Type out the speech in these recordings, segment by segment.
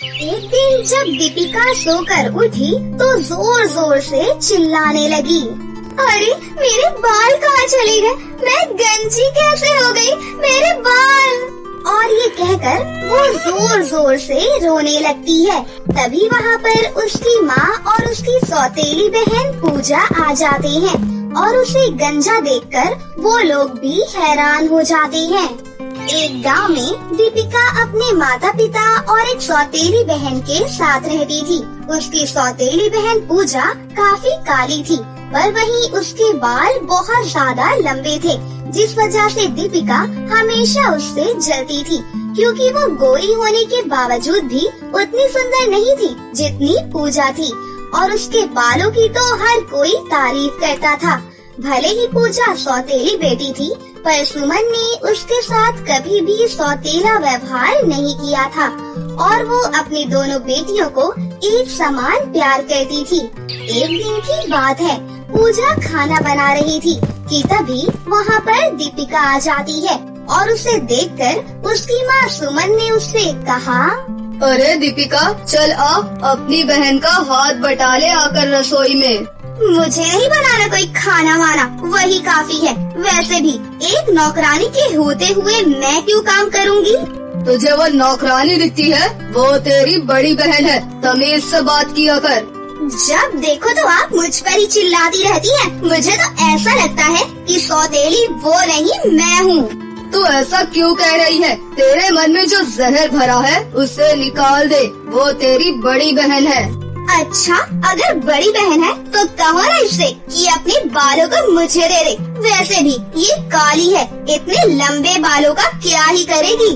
एक दिन जब दीपिका सोकर उठी तो जोर जोर से चिल्लाने लगी, अरे मेरे बाल कहाँ चले गए, मैं गंजी कैसे हो गई, मेरे बाल। और ये कहकर वो जोर जोर से रोने लगती है। तभी वहाँ पर उसकी माँ और उसकी सौतेली बहन पूजा आ जाते हैं और उसे गंजा देखकर वो लोग भी हैरान हो जाते हैं। एक गांव में दीपिका अपने माता पिता और एक सौतेली बहन के साथ रहती थी। उसकी सौतेली बहन पूजा काफी काली थी, पर वहीं उसके बाल बहुत ज्यादा लंबे थे, जिस वजह से दीपिका हमेशा उससे जलती थी, क्योंकि वो गोरी होने के बावजूद भी उतनी सुंदर नहीं थी जितनी पूजा थी। और उसके बालों की तो हर कोई तारीफ करता था। भले ही पूजा सौतेली बेटी थी, पर सुमन ने उसके साथ कभी भी सौतेला व्यवहार नहीं किया था और वो अपनी दोनों बेटियों को एक समान प्यार करती थी। एक दिन की बात है, पूजा खाना बना रही थी कि तभी वहाँ पर दीपिका आ जाती है और उसे देखकर उसकी माँ सुमन ने उससे कहा, अरे दीपिका, चल आ, अपनी बहन का हाथ बटा ले आकर रसोई में। मुझे नहीं बनाना कोई खाना वाना, वही काफी है। वैसे भी एक नौकरानी के होते हुए मैं क्यों काम करूँगी। तुझे वो नौकरानी दिखती है, वो तेरी बड़ी बहन है, तमीज से बात किया कर। जब देखो तो आप मुझ पर ही चिल्लाती रहती हैं। मुझे तो ऐसा लगता है कि सौतेली वो नहीं मैं हूँ। तू ऐसा क्यों कह रही है? तेरे मन में जो जहर भरा है उसे निकाल दे, वो तेरी बड़ी बहन है। अच्छा, अगर बड़ी बहन है तो कहो ना इससे कि अपने बालों को मुझे दे दे। वैसे भी ये काली है, इतने लंबे बालों का क्या ही करेगी।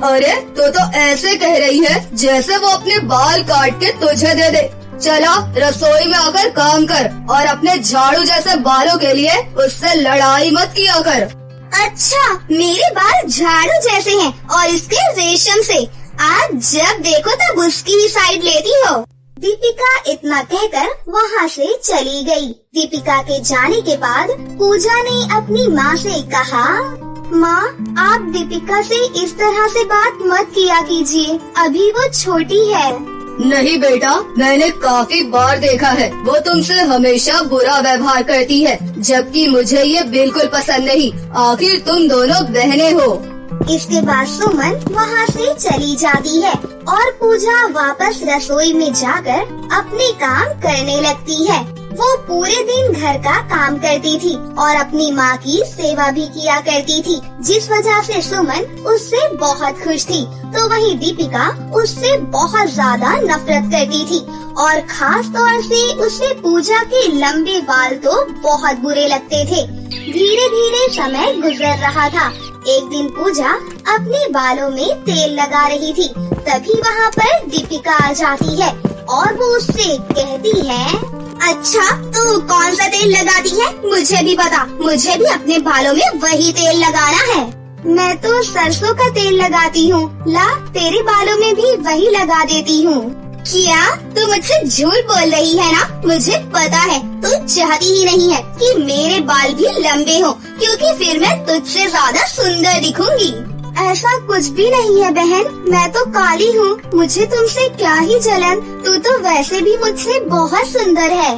अरे तो ऐसे कह रही है जैसे वो अपने बाल काट के तुझे दे दे। चला रसोई में आकर काम कर और अपने झाड़ू जैसे बालों के लिए उससे लड़ाई मत किया कर। अच्छा, मेरे बाल झाड़ू जैसे हैं और इसके रेशम से। आज जब देखो तब उसकी ही साइड लेती हो। दीपिका इतना कहकर वहाँ से चली गई। दीपिका के जाने के बाद पूजा ने अपनी माँ से कहा, माँ, आप दीपिका से इस तरह से बात मत किया कीजिए, अभी वो छोटी है। नहीं बेटा, मैंने काफी बार देखा है, वो तुमसे हमेशा बुरा व्यवहार करती है, जबकि मुझे ये बिल्कुल पसंद नहीं। आखिर तुम दोनों बहनें हो। इसके बाद सुमन वहाँ से चली जाती है और पूजा वापस रसोई में जाकर अपने काम करने लगती है। वो पूरे दिन घर का काम करती थी और अपनी माँ की सेवा भी किया करती थी, जिस वजह से सुमन उससे बहुत खुश थी। तो वहीं दीपिका उससे बहुत ज्यादा नफरत करती थी और खास तौर से उसे पूजा के लंबे बाल तो बहुत बुरे लगते थे। धीरे धीरे समय गुजर रहा था। एक दिन पूजा अपने बालों में तेल लगा रही थी, तभी वहाँ पर दीपिका आ जाती है और वो उससे कहती है, अच्छा, तू कौन सा तेल लगाती है, मुझे भी बता, मुझे भी अपने बालों में वही तेल लगाना है। मैं तो सरसों का तेल लगाती हूँ, ला तेरे बालों में भी वही लगा देती हूँ। क्या तू मुझसे झूठ बोल रही है ना? मुझे पता है तू चाहती ही नहीं है कि मेरे बाल भी लंबे हो, क्योंकि फिर मैं तुझसे ज्यादा सुंदर दिखूंगी। ऐसा कुछ भी नहीं है बहन, मैं तो काली हूँ, मुझे तुमसे क्या ही जलन, तू तो वैसे भी मुझसे बहुत सुंदर है।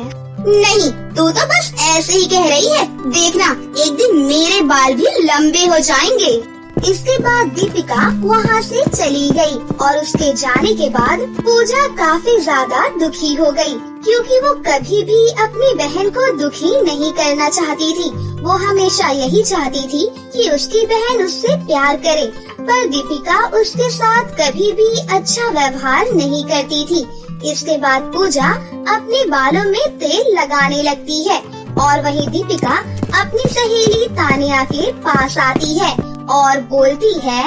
नहीं, तू तो बस ऐसे ही कह रही है, देखना एक दिन मेरे बाल भी लंबे हो जाएंगे। इसके बाद दीपिका वहाँ से चली गई और उसके जाने के बाद पूजा काफी ज्यादा दुखी हो गई, क्योंकि वो कभी भी अपनी बहन को दुखी नहीं करना चाहती थी। वो हमेशा यही चाहती थी कि उसकी बहन उससे प्यार करे, पर दीपिका उसके साथ कभी भी अच्छा व्यवहार नहीं करती थी। इसके बाद पूजा अपने बालों में तेल लगाने लगती है और वहीं दीपिका अपनी सहेली तानिया के पास आती है और बोलती है,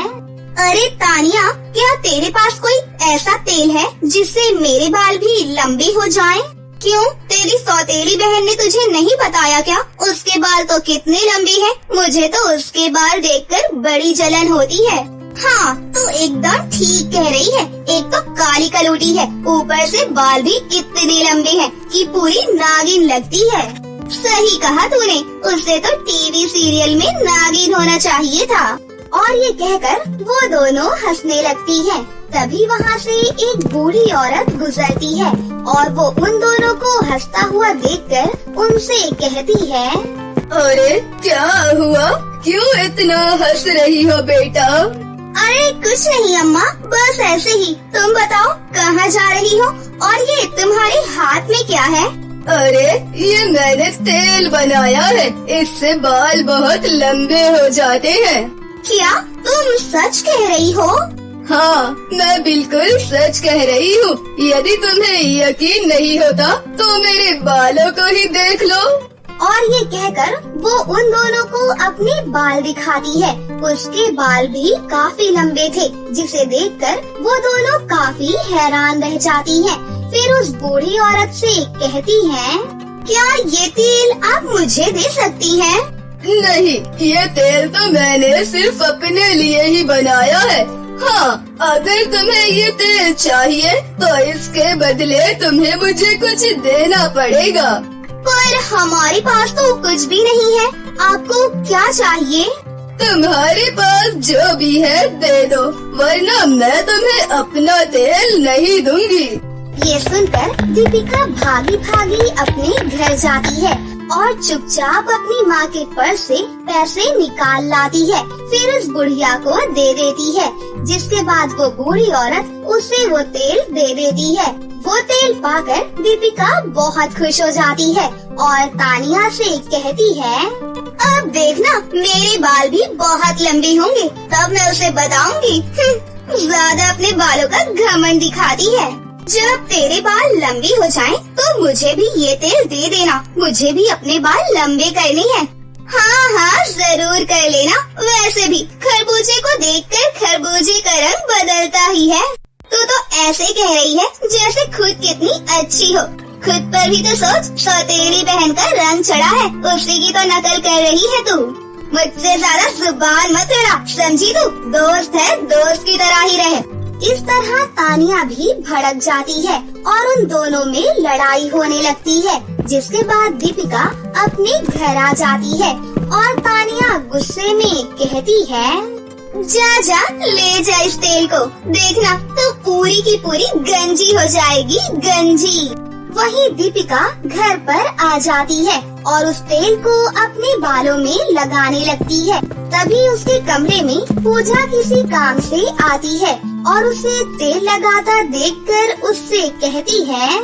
अरे तानिया, क्या तेरे पास कोई ऐसा तेल है जिससे मेरे बाल भी लंबे हो जाएं? क्यों, तेरी सौतेली बहन ने तुझे नहीं बताया क्या? उसके बाल तो कितने लंबे हैं, मुझे तो उसके बाल देखकर बड़ी जलन होती है। हाँ, तू एकदम ठीक कह रही है, एक तो काली कलूटी है, ऊपर से बाल भी इतने लंबे हैं कि पूरी नागिन लगती है। सही कहा तूने, उसे तो टीवी सीरियल में नागिन होना चाहिए था। और ये कहकर वो दोनों हंसने लगती हैं। तभी वहाँ से एक बूढ़ी औरत गुजरती है और वो उन दोनों को हंसता हुआ देखकर उनसे कहती है, अरे क्या हुआ, क्यों इतना हंस रही हो बेटा? अरे कुछ नहीं अम्मा, बस ऐसे ही। तुम बताओ कहाँ जा रही हो और ये तुम्हारे हाथ में क्या है? अरे ये मैंने तेल बनाया है, इससे बाल बहुत लंबे हो जाते हैं। क्या तुम सच कह रही हो? हाँ, मैं बिल्कुल सच कह रही हूँ। यदि तुम्हें यकीन नहीं होता तो मेरे बालों को ही देख लो। और ये कहकर वो उन दोनों को अपने बाल दिखाती है। उसके बाल भी काफी लंबे थे, जिसे देखकर वो दोनों काफी हैरान रह जाती हैं। फिर उस बूढ़ी औरत से कहती हैं, क्या ये तेल आप मुझे दे सकती हैं? नहीं, ये तेल तो मैंने सिर्फ अपने लिए ही बनाया है। हाँ, अगर तुम्हें ये तेल चाहिए तो इसके बदले तुम्हें मुझे कुछ देना पड़ेगा। पर हमारे पास तो कुछ भी नहीं है, आपको क्या चाहिए? तुम्हारे पास जो भी है दे दो, वरना मैं तुम्हें अपना तेल नहीं दूंगी। ये सुनकर दीपिका भागी भागी अपने घर जाती है और चुपचाप अपनी माँ के पर्स से पैसे निकाल लाती है। फिर उस बुढ़िया को दे देती है, जिसके बाद वो बूढ़ी औरत उसे वो तेल दे देती है। वो तेल पाकर दीपिका बहुत खुश हो जाती है और तानिया से कहती है, अब देखना मेरे बाल भी बहुत लंबे होंगे, तब मैं उसे बताऊंगी। ज्यादा अपने बालों का घमंड दिखाती है। जब तेरे बाल लंबे हो जाएं, तो मुझे भी ये तेल दे देना, मुझे भी अपने बाल लंबे करने हैं। हाँ हाँ जरूर कर लेना। वैसे भी खरबूजे को देखकर खरबूजे का रंग बदलता ही है। तू तो ऐसे कह रही है जैसे खुद कितनी अच्छी हो। खुद पर भी तो सोच, सौतेली बहन का रंग चढ़ा है, उसी की तो नकल कर रही है तू। मुझसे ज्यादा जुबान मत लड़ा, समझी तू? दोस्त है, दोस्त की तरह ही रहे। इस तरह तानिया भी भड़क जाती है और उन दोनों में लड़ाई होने लगती है, जिसके बाद दीपिका अपने घर आ जाती है और तानिया गुस्से में कहती है, जा जा ले जा इस तेल को, देखना तो पूरी की पूरी गंजी हो जाएगी, गंजी। वहीं दीपिका घर पर आ जाती है और उस तेल को अपने बालों में लगाने लगती है। तभी उसके कमरे में पूजा किसी काम से आती है और उसे तेल लगाता देखकर उससे कहती है,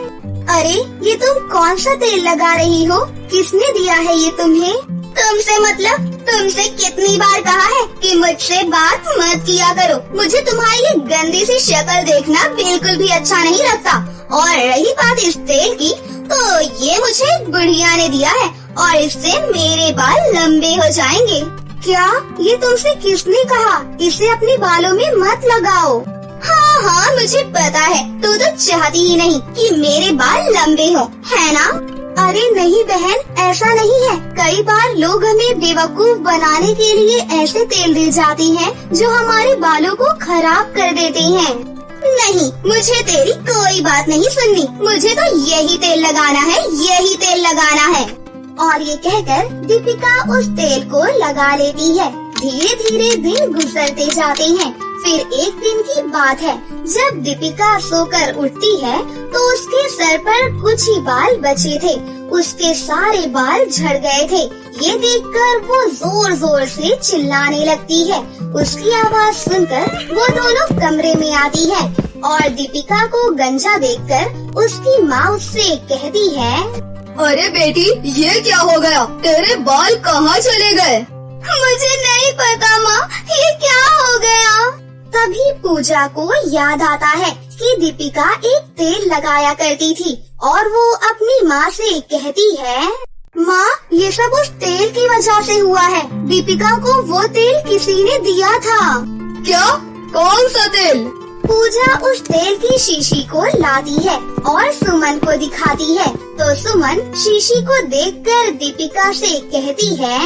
अरे ये तुम कौन सा तेल लगा रही हो? किसने दिया है ये तुम्हें? तुमसे मतलब? तुमसे कितनी बार कहा है कि मुझसे बात मत किया करो। मुझे तुम्हारी ये गंदी सी शक्ल देखना बिल्कुल भी अच्छा नहीं लगता। और रही बात इस तेल की, तो ये मुझे बुढ़िया ने दिया है और इससे मेरे बाल लंबे हो जाएंगे। क्या ये तुमसे किसने कहा? इसे अपने बालों में मत लगाओ। हाँ हाँ मुझे पता है, तू तो चाहती ही नहीं कि मेरे बाल लंबे हो, है ना? अरे नहीं बहन, ऐसा नहीं है। कई बार लोग हमें बेवकूफ बनाने के लिए ऐसे तेल दे जाते हैं जो हमारे बालों को खराब कर देते हैं। नहीं, मुझे तेरी कोई बात नहीं सुननी। मुझे तो यही तेल लगाना है, यही तेल लगाना है। और ये कहकर दीपिका उस तेल को लगा लेती है। धीरे धीरे दिन गुजरते जाते हैं। फिर एक दिन की बात है, जब दीपिका सोकर उठती है तो उसके सर पर कुछ ही बाल बचे थे। उसके सारे बाल झड़ गए थे। ये देखकर वो जोर जोर से चिल्लाने लगती है। उसकी आवाज सुनकर वो दोनों कमरे में आती है और दीपिका को गंजा देखकर उसकी माँ उससे कहती है, अरे बेटी, ये क्या हो गया? तेरे बाल कहाँ चले गए? मुझे नहीं पता माँ, ये क्या हो गया? तभी पूजा को याद आता है कि दीपिका एक तेल लगाया करती थी और वो अपनी माँ से कहती है, माँ ये सब उस तेल की वजह से हुआ है। दीपिका को वो तेल किसी ने दिया था। क्या? कौन सा तेल? पूजा उस तेल की शीशी को लाती है और सुमन को दिखाती है तो सुमन शीशी को देखकर दीपिका से कहती है,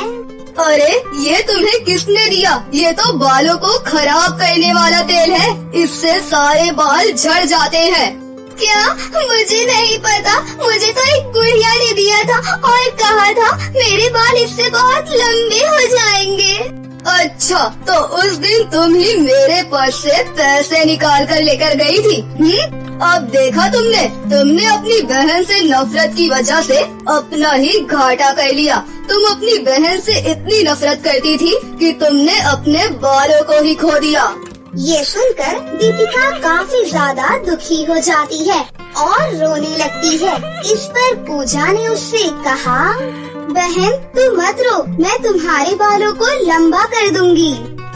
अरे ये तुम्हें किसने दिया? ये तो बालों को खराब करने वाला तेल है, इससे सारे बाल झड़ जाते हैं। क्या? मुझे नहीं पता, मुझे तो एक बुढ़िया ने दिया था और कहा था मेरे बाल इससे बहुत लंबे हो जाएंगे। अच्छा, तो उस दिन तुम ही मेरे पर्स से पैसे निकाल कर लेकर गई थी। अब देखा तुमने अपनी बहन से नफरत की वजह से अपना ही घाटा कर लिया। तुम अपनी बहन से इतनी नफरत करती थी कि तुमने अपने बालों को ही खो दिया। ये सुनकर दीपिका काफी ज्यादा दुखी हो जाती है और रोने लगती है। इस पर पूजा ने उससे कहा, बहन तुम मत रो, मैं तुम्हारे बालों को लंबा कर दूंगी।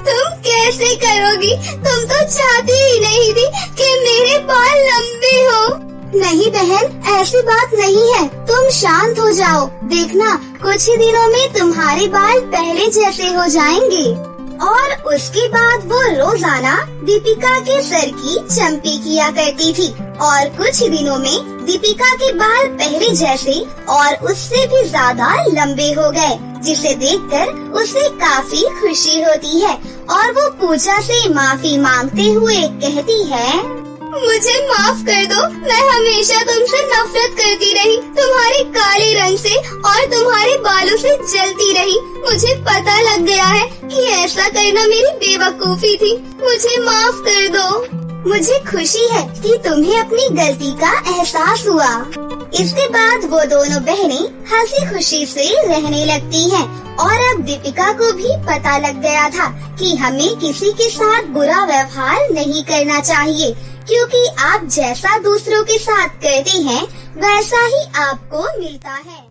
तुम कैसे करोगी? तुम तो चाहती ही नहीं थी कि मेरे बाल लंबे हो। नहीं बहन, ऐसी बात नहीं है, तुम शांत हो जाओ। देखना कुछ ही दिनों में तुम्हारे बाल पहले जैसे हो जाएंगे। और उसके बाद वो रोजाना दीपिका के सर की चंपी किया करती थी और कुछ ही दिनों में दीपिका के बाल पहले जैसे और उससे भी ज्यादा लंबे हो गए, जिसे देखकर उसे काफी खुशी होती है और वो पूजा से माफी मांगते हुए कहती है, मुझे माफ कर दो, मैं हमेशा तुमसे नफरत करती रही, तुम्हारे काले रंग से और तुम्हारे बालों से जलती रही। मुझे पता लग गया है कि ऐसा करना मेरी बेवकूफी थी, मुझे माफ कर दो। मुझे खुशी है कि तुम्हें अपनी गलती का एहसास हुआ। इसके बाद वो दोनों बहनें हंसी खुशी से रहने लगती हैं और अब दीपिका को भी पता लग गया था कि हमें किसी के साथ बुरा व्यवहार नहीं करना चाहिए, क्योंकि आप जैसा दूसरों के साथ करते हैं वैसा ही आपको मिलता है।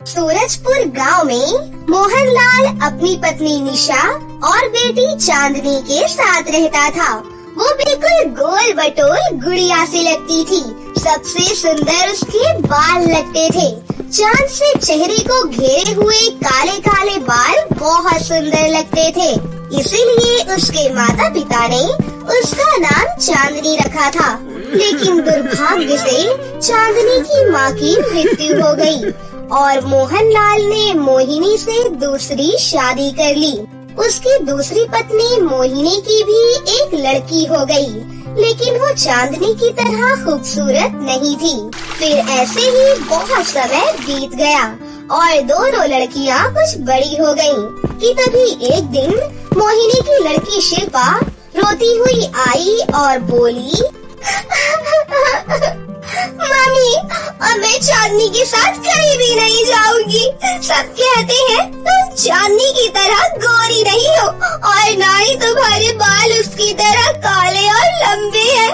सूरजपुर गांव में मोहनलाल अपनी पत्नी निशा और बेटी चांदनी के साथ रहता था। वो बिल्कुल गोल बटोल गुड़िया से लगती थी। सबसे सुंदर उसके बाल लगते थे। चांद से चेहरे को घेरे हुए काले काले बाल बहुत सुंदर लगते थे। इसीलिए उसके माता पिता ने उसका नाम चांदनी रखा था। लेकिन दुर्भाग्य से चांदनी की माँ की मृत्यु हो गई और मोहनलाल ने मोहिनी से दूसरी शादी कर ली। उसकी दूसरी पत्नी मोहिनी की भी एक लड़की हो गई, लेकिन वो चांदनी की तरह खूबसूरत नहीं थी। फिर ऐसे ही बहुत समय बीत गया और दोनों लड़कियां कुछ बड़ी हो गईं कि तभी एक दिन मोहिनी की लड़की शिल्पा रोती हुई आई और बोली, मम्मी, अब मैं चांदनी के साथ कहीं भी नहीं जाऊंगी। सब कहते हैं तुम चांदनी की तरह गोरी नहीं हो और ना ही तुम्हारे बाल उसकी तरह काले और लंबे हैं।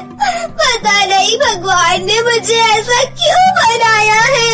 पता नहीं भगवान ने मुझे ऐसा क्यों बनाया है।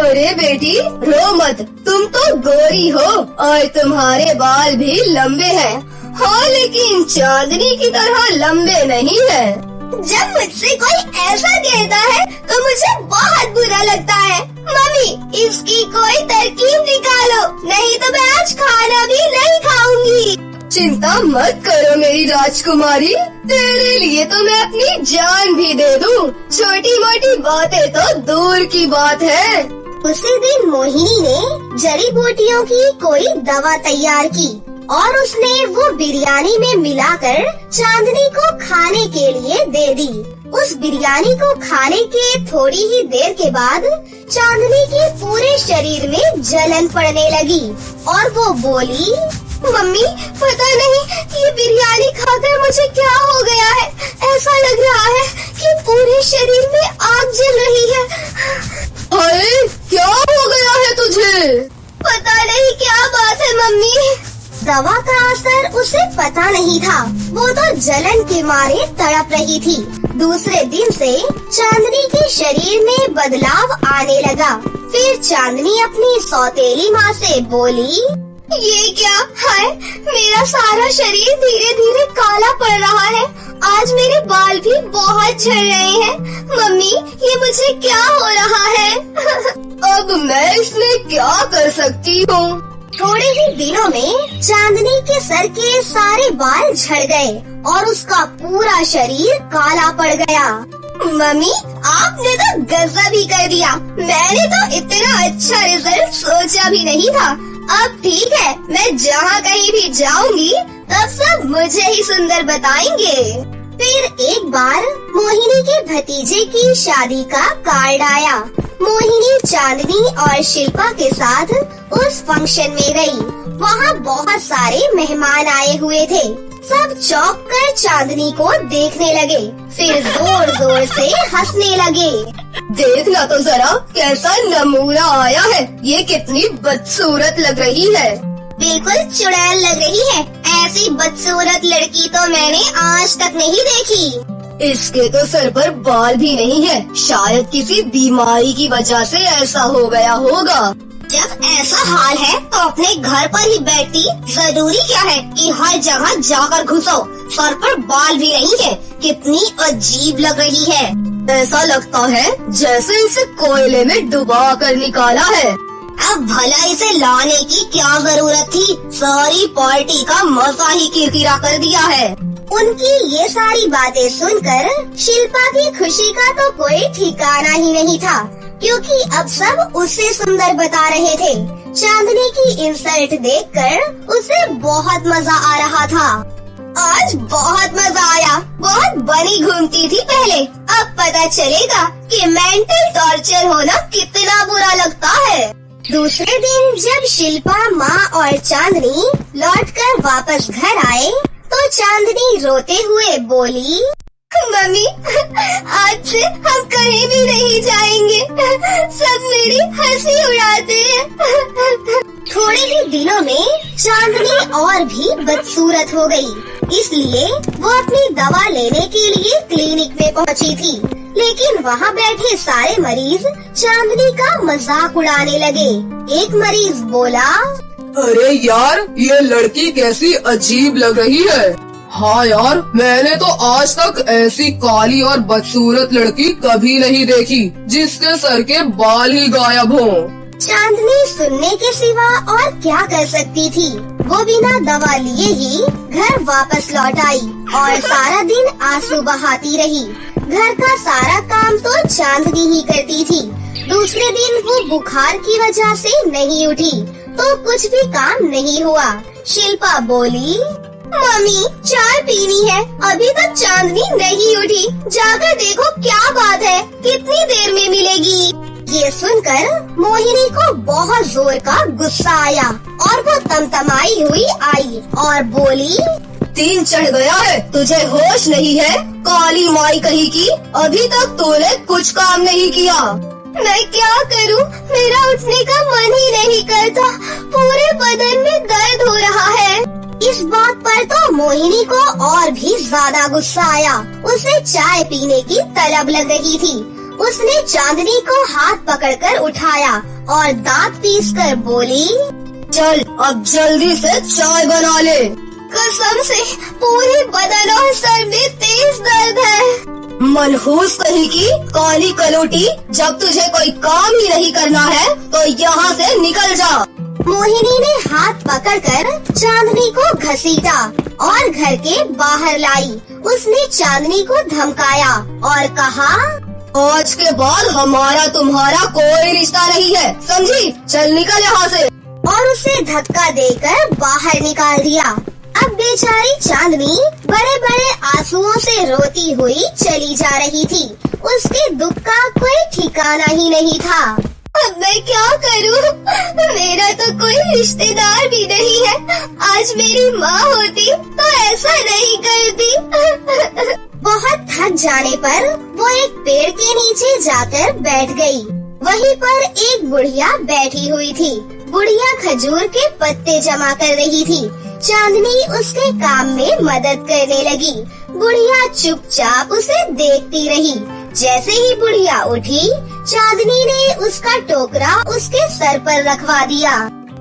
अरे बेटी रो मत, तुम तो गोरी हो और तुम्हारे बाल भी लंबे हैं। हाँ, लेकिन चांदनी की तरह लंबे नहीं है। जब मुझसे कोई ऐसा कहता है तो मुझे बहुत बुरा लगता है। मम्मी, इसकी कोई तरकीब निकालो, नहीं तो मैं आज खाना भी नहीं खाऊंगी। चिंता मत करो मेरी राजकुमारी, तेरे लिए तो मैं अपनी जान भी दे दूं। छोटी मोटी बातें तो दूर की बात है। उसी दिन मोहिनी ने जड़ी बूटियों की कोई दवा तैयार की और उसने वो बिरयानी में मिलाकर चांदनी को खाने के लिए दे दी। उस बिरयानी को खाने के थोड़ी ही देर के बाद चांदनी के पूरे शरीर में जलन पड़ने लगी और वो बोली, मम्मी, पता नहीं ये बिरयानी खाकर मुझे क्या हो गया है। ऐसा लग रहा है कि पूरे शरीर में आग जल रही है। अरे क्या हो गया है तुझे? पता नहीं क्या बात है मम्मी। दवा का असर उसे पता नहीं था, वो तो जलन के मारे तड़प रही थी। दूसरे दिन से चांदनी के शरीर में बदलाव आने लगा। फिर चांदनी अपनी सौतेली माँ से बोली, ये क्या है? मेरा सारा शरीर धीरे धीरे काला पड़ रहा है। आज मेरे बाल भी बहुत झड़ रहे हैं। मम्मी, ये मुझे क्या हो रहा है? अब मैं इसमें क्या कर सकती हूँ? थोड़े ही दिनों में चांदनी के सर के सारे बाल झड़ गए और उसका पूरा शरीर काला पड़ गया। मम्मी, आपने तो गजब ही कर दिया। मैंने तो इतना अच्छा रिजल्ट सोचा भी नहीं था। अब ठीक है, मैं जहाँ कहीं भी जाऊंगी तब सब मुझे ही सुंदर बताएंगे। फिर एक बार मोहिनी के भतीजे की शादी का कार्ड आया। मोहिनी चांदनी और शिल्पा के साथ उस फंक्शन में गई। वहाँ बहुत सारे मेहमान आए हुए थे। सब चौंक कर चांदनी को देखने लगे, फिर जोर जोर से हंसने लगे। देखना तो जरा कैसा नमूना आया है, ये कितनी बदसूरत लग रही है। बिल्कुल चुड़ैल लग रही है, ऐसी बदसूरत लड़की तो मैंने आज तक नहीं देखी। इसके तो सर पर बाल भी नहीं है, शायद किसी बीमारी की वजह से ऐसा हो गया होगा। जब ऐसा हाल है तो अपने घर पर ही बैठती, जरूरी क्या है कि हर जगह जाकर घुसो। सर पर बाल भी नहीं है, कितनी अजीब लग रही है। ऐसा लगता है जैसे इसे कोयले में डुबा कर निकाला है। अब भला इसे लाने की क्या जरूरत थी, सारी पार्टी का मजा ही किरकिरा कर दिया है। उनकी ये सारी बातें सुनकर शिल्पा की खुशी का तो कोई ठिकाना ही नहीं था, क्योंकि अब सब उससे सुंदर बता रहे थे। चांदनी की इंसल्ट देखकर उसे बहुत मजा आ रहा था। आज बहुत मजा आया, बहुत बनी घूमती थी पहले, अब पता चलेगा कि मेंटल टॉर्चर होना कितना बुरा लगता है। दूसरे दिन जब शिल्पा, माँ और चांदनी लौटकर वापस घर आए तो चांदनी रोते हुए बोली, मम्मी आज से हम कहीं भी नहीं जाएंगे, सब मेरी हंसी उड़ाते हैं। थोड़े ही दिनों में चांदनी और भी बदसूरत हो गई, इसलिए वो अपनी दवा लेने के लिए क्लिनिक में पहुंची थी। लेकिन वहाँ बैठे सारे मरीज चांदनी का मजाक उड़ाने लगे। एक मरीज बोला, अरे यार ये लड़की कैसी अजीब लग रही है। हाँ यार, मैंने तो आज तक ऐसी काली और बदसूरत लड़की कभी नहीं देखी जिसके सर के बाल ही गायब हों। चांदनी सुनने के सिवा और क्या कर सकती थी। वो बिना दवा लिए ही घर वापस लौट आई और सारा दिन आंसू बहाती रही। घर का सारा काम तो चांदनी ही करती थी। दूसरे दिन वो बुखार की वजह से नहीं उठी तो कुछ भी काम नहीं हुआ। शिल्पा बोली, मम्मी चाय पीनी है, अभी तक चांदनी नहीं उठी, जाकर देखो क्या बात है, कितनी देर में मिलेगी। ये सुनकर मोहिनी को बहुत जोर का गुस्सा आया और वो तमतमाई हुई आई और बोली, दिन चढ़ गया है, तुझे होश नहीं है? काली माई कही की, अभी तक तूने कुछ काम नहीं किया। मैं क्या करूं? मेरा उठने का मन ही नहीं करता, पूरे बदन में दर्द हो रहा है। इस बात पर तो मोहिनी को और भी ज्यादा गुस्सा आया। उसे चाय पीने की तलब लग रही थी। उसने चांदनी को हाथ पकड़कर उठाया और दांत पीसकर बोली, चल अब जल्दी से चाय बना ले। कसम से पूरे बदन और सर में तेज दर्द है। मनहूस कहीं की काली कलोटी, जब तुझे कोई काम ही नहीं करना है तो यहाँ से निकल जा। मोहिनी ने हाथ पकड़कर चांदनी को घसीटा और घर के बाहर लाई। उसने चांदनी को धमकाया और कहा, आज के बाद हमारा तुम्हारा कोई रिश्ता नहीं है, समझी? चल निकल यहाँ से। और उसे धक्का देकर बाहर निकाल दिया। अब बेचारी चांदनी बड़े बड़े आंसुओं से रोती हुई चली जा रही थी। उसके दुख का कोई ठिकाना ही नहीं था। अब मैं क्या करूं? मेरा तो कोई रिश्तेदार भी नहीं है। आज मेरी माँ होती तो ऐसा नहीं करती। बहुत थक जाने पर वो एक पेड़ के नीचे जाकर बैठ गई। वहीं पर एक बुढ़िया बैठी हुई थी। बुढ़िया खजूर के पत्ते जमा कर रही थी। चांदनी उसके काम में मदद करने लगी। बुढ़िया चुपचाप उसे देखती रही। जैसे ही बुढ़िया उठी, चांदनी ने उसका टोकरा उसके सर पर रखवा दिया।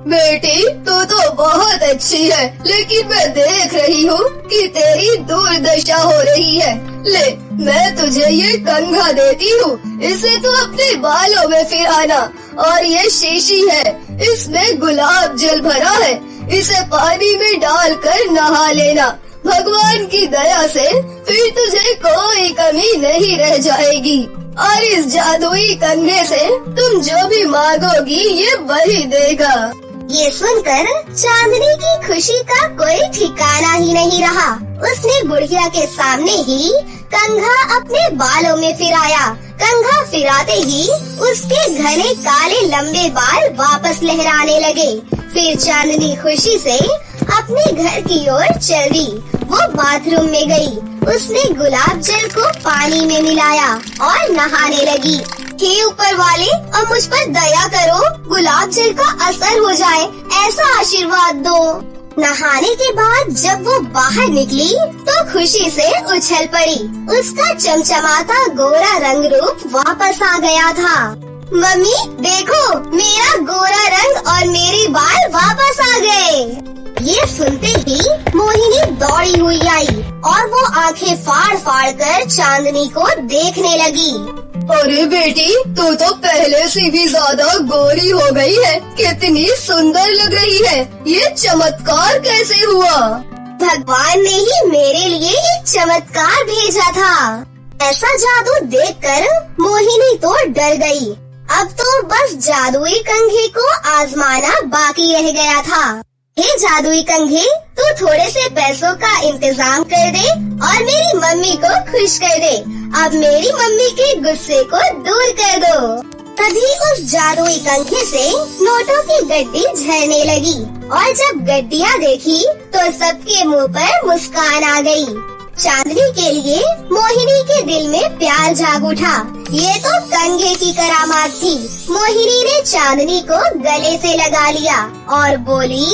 बेटी तू तो बहुत अच्छी है, लेकिन मैं देख रही हूँ कि तेरी दुर्दशा हो रही है। ले मैं तुझे ये कंघा देती हूँ, इसे तू अपने बालों में फिराना। और ये शीशी है, इसमें गुलाब जल भरा है, इसे पानी में डालकर नहा लेना। भगवान की दया से फिर तुझे कोई कमी नहीं रह जाएगी। और इस जादुई कंघे से तुम जो भी मांगोगी ये वही देगा। ये सुनकर चांदनी की खुशी का कोई ठिकाना ही नहीं रहा। उसने बुढ़िया के सामने ही कंघा अपने बालों में फिराया कंघा फिराते ही उसके घने काले लंबे बाल वापस लहराने लगे। फिर चांदनी खुशी से अपने घर की ओर चल दी। वो बाथरूम में गई। उसने गुलाब जल को पानी में मिलाया और नहाने लगी। हे ऊपर वाले, अब मुझ पर दया करो, गुलाब जल का असर हो जाए, ऐसा आशीर्वाद दो। नहाने के बाद जब वो बाहर निकली तो खुशी से उछल पड़ी। उसका चमचमाता गोरा रंग रूप वापस आ गया था। मम्मी देखो, मेरा गोरा रंग और मेरे बाल वापस आ गए। ये सुनते ही मोहिनी दौड़ी हुई आई और वो आंखें फाड़ फाड़ कर चांदनी को देखने लगी। अरे बेटी, तू तो पहले से भी ज्यादा गोरी हो गई है। कितनी सुंदर लग रही है। ये चमत्कार कैसे हुआ? भगवान ने ही मेरे लिए एक चमत्कार भेजा था। ऐसा जादू देखकर मोहिनी तो डर गई। अब तो बस जादुई कंघे को आजमाना बाकी रह गया था। हे जादुई कंघे, तू थोड़े से पैसों का इंतजाम कर दे और मेरी मम्मी को खुश कर दे। अब मेरी मम्मी के गुस्से को दूर कर दो। तभी उस जादुई कंघे से नोटों की गड्डी झरने लगी और जब गड्डियाँ देखी तो सबके मुंह पर मुस्कान आ गई। चांदनी के लिए मोहिनी के दिल में प्यार जाग उठा। ये तो कंघे की करामात थी। मोहिनी ने चांदनी को गले से लगा लिया और बोली,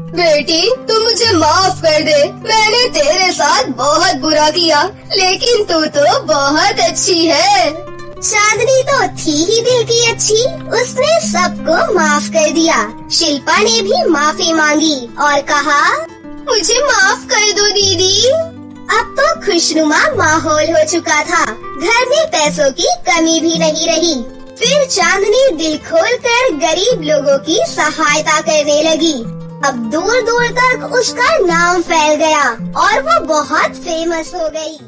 बेटी तू मुझे माफ कर दे। मैंने तेरे साथ बहुत बुरा किया, लेकिन तू तो बहुत अच्छी है। चांदनी तो थी ही दिल की अच्छी। उसने सबको माफ कर दिया। शिल्पा ने भी माफी मांगी और कहा, मुझे माफ कर दो दीदी। अब तो खुशनुमा माहौल हो चुका था। घर में पैसों की कमी भी नहीं रही। फिर चांदनी दिल खोलकर गरीब लोगों की सहायता करने लगी। अब दूर दूर तक उसका नाम फैल गया और वो बहुत फेमस हो गई।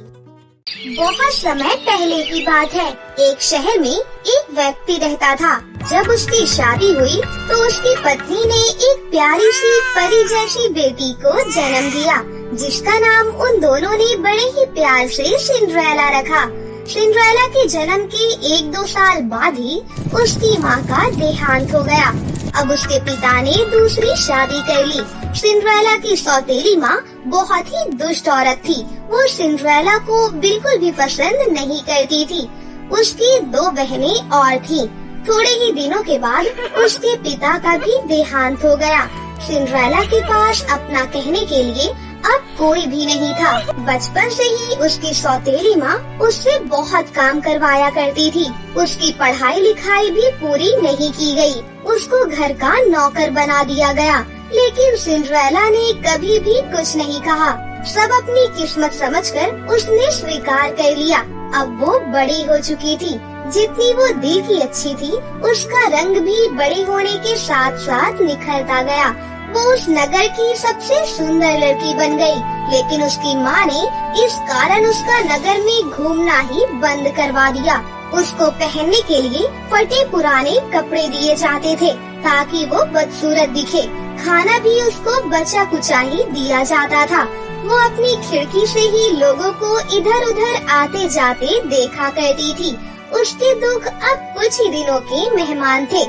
बहुत समय पहले की बात है। एक शहर में एक व्यक्ति रहता था। जब उसकी शादी हुई तो उसकी पत्नी ने एक प्यारी सी परी जैसी बेटी को जन्म दिया, जिसका नाम उन दोनों ने बड़े ही प्यार से सिंड्रेला रखा। सिंड्रेला के जन्म के 1-2 साल बाद ही उसकी माँ का देहांत हो गया। अब उसके पिता ने दूसरी शादी कर ली। सिंड्रेला की सौतेली माँ बहुत ही दुष्ट औरत थी। वो सिंड्रेला को बिल्कुल भी पसंद नहीं करती थी। उसकी 2 बहनें और थीं। थोड़े ही दिनों के बाद उसके पिता का भी देहांत हो गया। सिंड्रेला के पास अपना कहने के लिए अब कोई भी नहीं था। बचपन से ही उसकी सौतेली माँ उससे बहुत काम करवाया करती थी। उसकी पढ़ाई लिखाई भी पूरी नहीं की गई। उसको घर का नौकर बना दिया गया। लेकिन सिंड्रेला ने कभी भी कुछ नहीं कहा। सब अपनी किस्मत समझकर उसने स्वीकार कर लिया। अब वो बड़ी हो चुकी थी। जितनी वो दिल की अच्छी थी, उसका रंग भी बड़े होने के साथ साथ निखरता गया। वो उस नगर की सबसे सुंदर लड़की बन गई। लेकिन उसकी माँ ने इस कारण उसका नगर में घूमना ही बंद करवा दिया। उसको पहनने के लिए फटे पुराने कपड़े दिए जाते थे ताकि वो बदसूरत दिखे। खाना भी उसको बचा कुचा ही दिया जाता था। वो अपनी खिड़की से ही लोगों को इधर उधर आते जाते देखा करती थी। उसके दुख अब कुछ ही दिनों के मेहमान थे,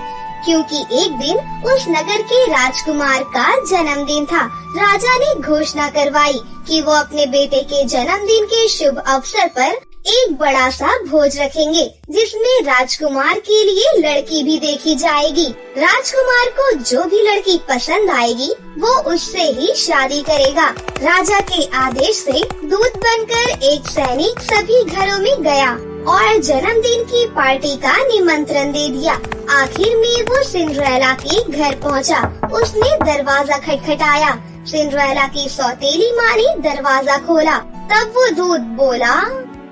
क्योंकि एक दिन उस नगर के राजकुमार का जन्मदिन था। राजा ने घोषणा करवाई कि वो अपने बेटे के जन्मदिन के शुभ अवसर पर एक बड़ा सा भोज रखेंगे, जिसमें राजकुमार के लिए लड़की भी देखी जाएगी। राजकुमार को जो भी लड़की पसंद आएगी वो उससे ही शादी करेगा। राजा के आदेश से दूत बनकर एक सैनिक सभी घरों में गया और जन्मदिन की पार्टी का निमंत्रण दे दिया। आखिर में वो सिंड्रेला के घर पहुंचा। उसने दरवाजा खटखटाया। सिंड्रेला की सौतेली माँ ने दरवाजा खोला। तब वो दूत बोला,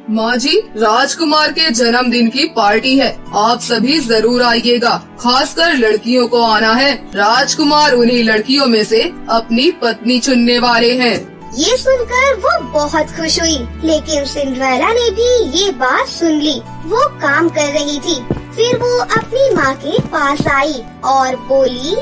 माँ जी, राजकुमार के जन्मदिन की पार्टी है, आप सभी जरूर आइएगा। खासकर लड़कियों को आना है। राजकुमार उन्हीं लड़कियों में से अपनी पत्नी चुनने वाले हैं। ये सुनकर वो बहुत खुश हुई। लेकिन सिंड्रेला ने भी ये बात सुन ली। वो काम कर रही थी। फिर वो अपनी माँ के पास आई और बोली,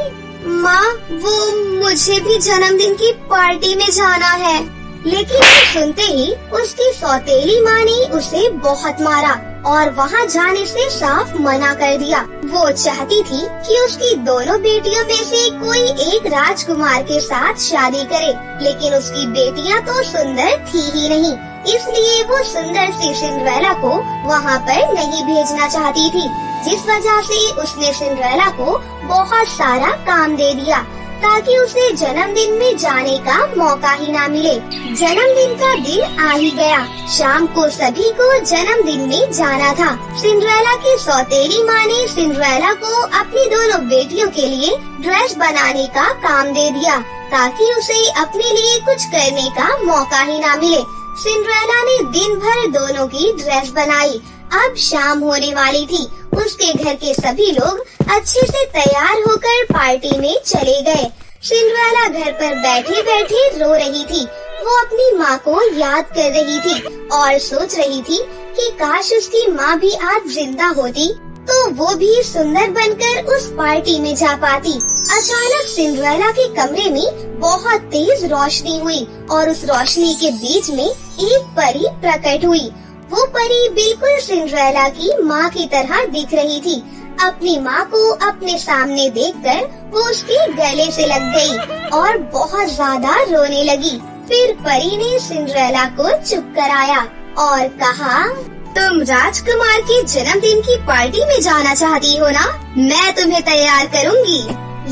माँ, वो मुझे भी जन्मदिन की पार्टी में जाना है। लेकिन ये सुनते ही उसकी सौतेली माँ ने उसे बहुत मारा और वहाँ जाने से साफ मना कर दिया। वो चाहती थी कि उसकी दोनों बेटियों में से कोई एक राजकुमार के साथ शादी करे, लेकिन उसकी बेटियाँ तो सुंदर थी ही नहीं, इसलिए वो सुंदर सी सिंड्रेला को वहाँ पर नहीं भेजना चाहती थी, जिस वजह से उसने सिंड्रेला को बहुत सारा काम दे दिया ताकि उसे जन्मदिन में जाने का मौका ही ना मिले। जन्मदिन का दिन आ ही गया। शाम को सभी को जन्मदिन में जाना था। सिंड्रेला की सौतेली माँ ने सिंड्रेला को अपनी दोनों बेटियों के लिए ड्रेस बनाने का काम दे दिया ताकि उसे अपने लिए कुछ करने का मौका ही ना मिले। सिंड्रेला ने दिन भर दोनों की ड्रेस बनाई। अब शाम होने वाली थी। उसके घर के सभी लोग अच्छे से तैयार होकर पार्टी में चले गए। सिंड्रेला घर पर बैठे बैठे रो रही थी। वो अपनी माँ को याद कर रही थी और सोच रही थी कि काश उसकी माँ भी आज जिंदा होती तो वो भी सुंदर बनकर उस पार्टी में जा पाती। अचानक सिंड्रेला के कमरे में बहुत तेज रोशनी हुई और उस रोशनी के बीच में एक परी प्रकट हुई। वो परी बिल्कुल सिंड्रेला की माँ की तरह दिख रही थी। अपनी माँ को अपने सामने देखकर वो उसके गले से लग गई और बहुत ज्यादा रोने लगी। फिर परी ने सिंड्रेला को चुप कराया और कहा, तुम राजकुमार के जन्मदिन की पार्टी में जाना चाहती हो ना? मैं तुम्हें तैयार करूँगी।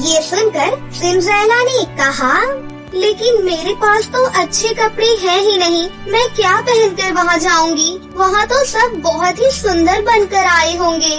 ये सुनकर सिंड्रेला ने कहा, लेकिन मेरे पास तो अच्छे कपड़े हैं ही नहीं, मैं क्या पहनकर वहाँ जाऊँगी? वहाँ तो सब बहुत ही सुंदर बनकर आए होंगे।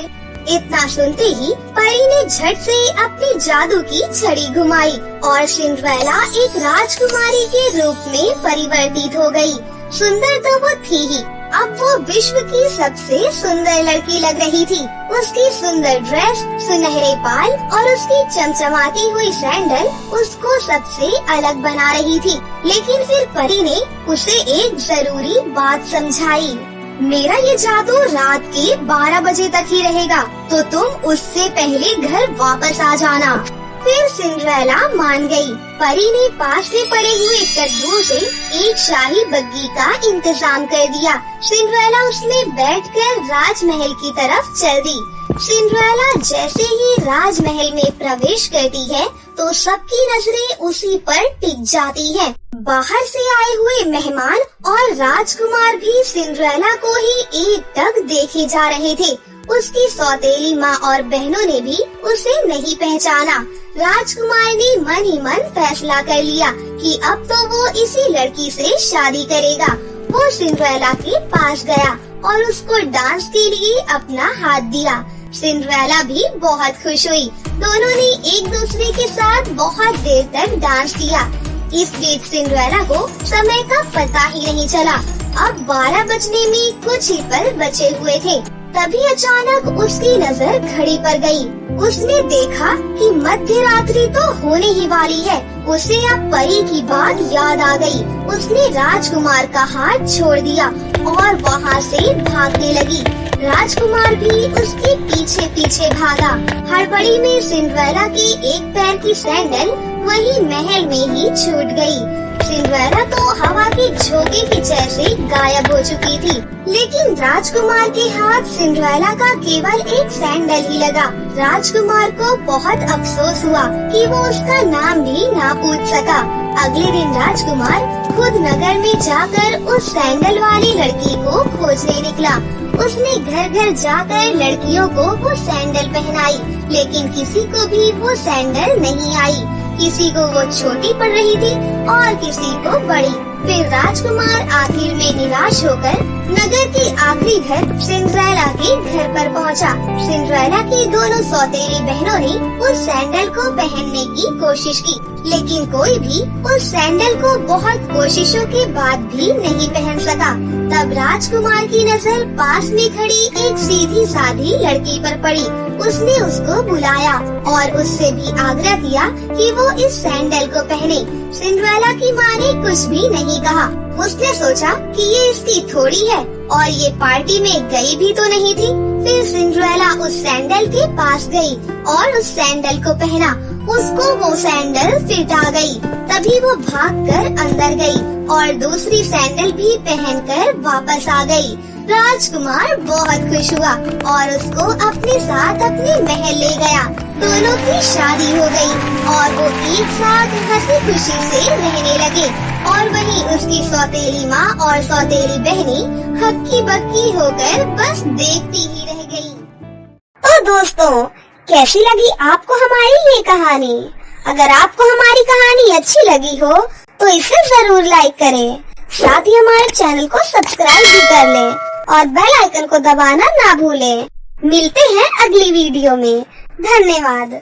इतना सुनते ही परी ने झट से अपनी जादू की छड़ी घुमाई और सिंड्रेला एक राजकुमारी के रूप में परिवर्तित हो गई। सुंदर तो वो थी ही, अब वो विश्व की सबसे सुंदर लड़की लग रही थी। उसकी सुंदर ड्रेस, सुनहरे बाल और उसकी चमचमाती हुई सैंडल उसको सबसे अलग बना रही थी। लेकिन फिर परी ने उसे एक जरूरी बात समझाई। मेरा ये जादू रात के 12 बजे तक ही रहेगा, तो तुम उससे पहले घर वापस आ जाना। फिर सिंड्रेला मान गई। परी ने पास में पड़े हुए कद्दू से एक शाही बग्गी का इंतजाम कर दिया। सिंड्रेला उसमें बैठकर राजमहल की तरफ चल दी। सिंड्रेला जैसे ही राजमहल में प्रवेश करती है तो सबकी नजरें उसी पर टिक जाती है। बाहर से आए हुए मेहमान और राजकुमार भी सिंड्रेला को ही एकटक देखे जा रहे थे। उसकी सौतेली माँ और बहनों ने भी उसे नहीं पहचाना। राजकुमार ने मन ही मन फैसला कर लिया कि अब तो वो इसी लड़की से शादी करेगा। वो सिंड्रेला के पास गया और उसको डांस के लिए अपना हाथ दिया। सिंड्रेला भी बहुत खुश हुई। दोनों ने एक दूसरे के साथ बहुत देर तक डांस किया। इस बीच सिंड्रेला को समय का पता ही नहीं चला। अब 12 बजने में कुछ ही पल बचे हुए थे। तभी अचानक उसकी नजर घड़ी पर गई। उसने देखा कि मध्य रात्रि तो होने ही वाली है। उसे अब परी की बात याद आ गई। उसने राजकुमार का हाथ छोड़ दिया और वहाँ से भागने लगी। राजकुमार भी उसके पीछे पीछे भागा। हड़बड़ी में सिंड्रेला की एक पैर की सैंडल वही महल में ही छूट गई। सिंड्रेला तो हवा के झोंके के जैसे गायब हो चुकी थी, लेकिन राजकुमार के हाथ सिंड्रेला का केवल एक सैंडल ही लगा। राजकुमार को बहुत अफसोस हुआ कि वो उसका नाम भी ना पूछ सका। अगले दिन राजकुमार खुद नगर में जाकर उस सैंडल वाली लड़की को खोजने निकला। उसने घर घर जाकर लड़कियों को वो सैंडल पहनाई, लेकिन किसी को भी वो सैंडल नहीं आई। किसी को वो छोटी पड़ रही थी और किसी को बड़ी। फिर राजकुमार आखिर में निराश होकर नगर के आखिरी घर सिंड्रेला के घर पर पहुंचा। सिंड्रेला की दोनों सौतेली बहनों ने उस सैंडल को पहनने की कोशिश की, लेकिन कोई भी उस सैंडल को बहुत कोशिशों के बाद भी नहीं पहन सका। तब राजकुमार की नजर पास में खड़ी एक सीधी साधी लड़की पर पड़ी। उसने उसको बुलाया और उससे भी आग्रह किया कि वो इस सैंडल को पहने। सिंड्रेला की माँ ने कुछ भी नहीं कहा। उसने सोचा कि ये इसकी थोड़ी है और ये पार्टी में गई भी तो नहीं थी। फिर सिंड्रेला उस सैंडल के पास गई और उस सैंडल को पहना। उसको वो सैंडल फिट आ गई। तभी वो भागकर अंदर गई और दूसरी सैंडल भी पहनकर वापस आ गई। राजकुमार बहुत खुश हुआ और उसको अपने साथ अपने महल ले गया। दोनों की शादी हो गई और वो एक साथ हंसी खुशी से रहने लगे। और वहीं उसकी सौतेली माँ और सौतेली बहनी हक्की बक्की होकर बस देखती ही रह गई। तो दोस्तों, कैसी लगी आपको हमारी ये कहानी? अगर आपको हमारी कहानी अच्छी लगी हो तो इसे जरूर लाइक करें। साथ ही हमारे चैनल को सब्सक्राइब भी कर लें और बेल आइकन को दबाना ना भूलें। मिलते हैं अगली वीडियो में। धन्यवाद।